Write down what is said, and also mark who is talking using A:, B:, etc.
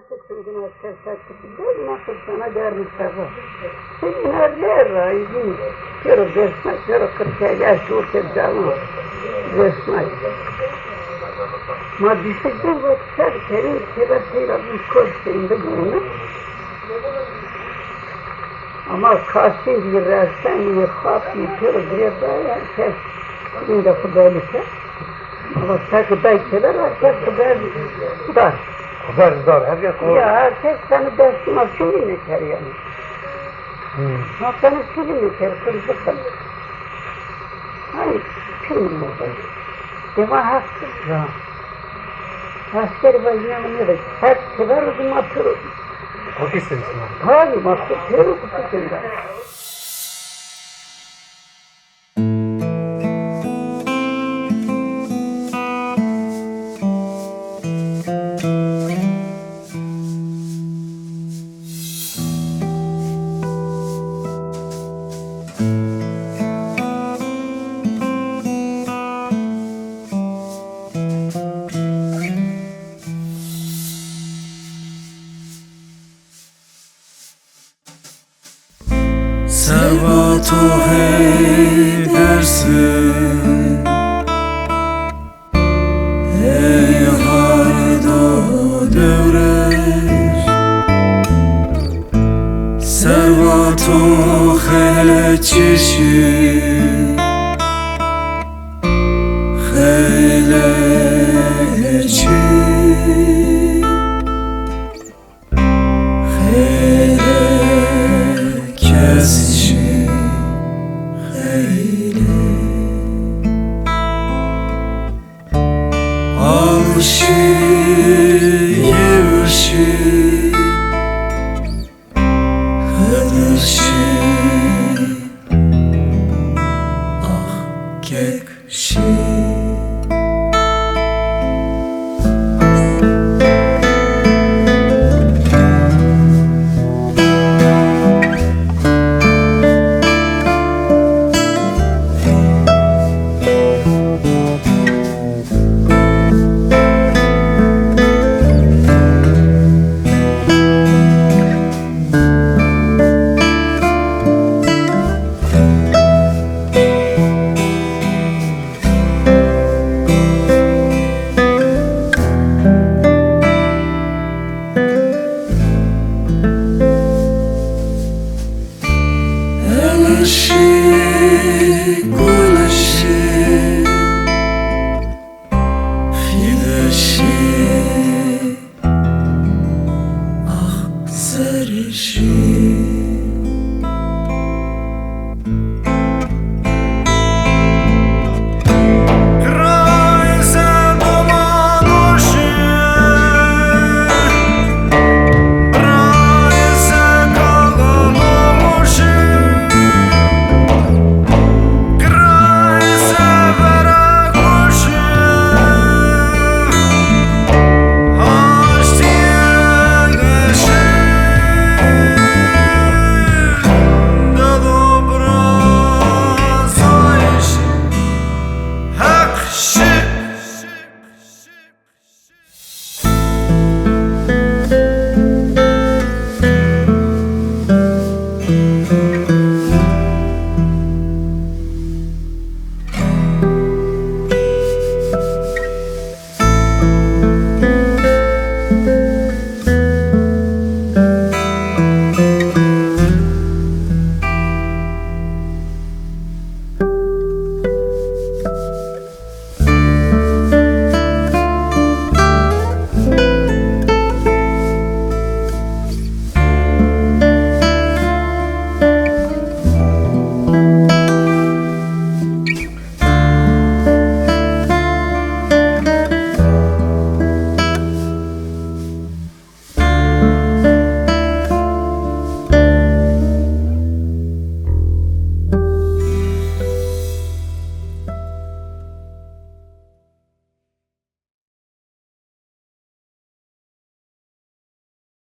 A: Sesini sesini nasıl sana dermişler bu. Seninler raizin. Kero desmek, kero kırkaya şurte canım. Desmek. Ma düşündüm bu senin sebepsiyle bu koştuğunda bunu. Ama karşın bir resen yıkap yıkıyor bir herkes şimdi kudaylıkta. Ama sakı belkiler herkes kudar.
B: Kudar, herkes kudar.
A: Ya herkes seni dersine film eker yani. Ha seni film eker, kırıcı kalır. Hayır, film eker. Deva haksız ya. Askeri başına da hep sever uzun atırır.
B: O istemişsin abi.
A: Hayır, maksud terör kutusunda.
C: Servat-ı heydersin ey harda devreş Servat-ı hele çeşit hele çeşit hele kes Sarışın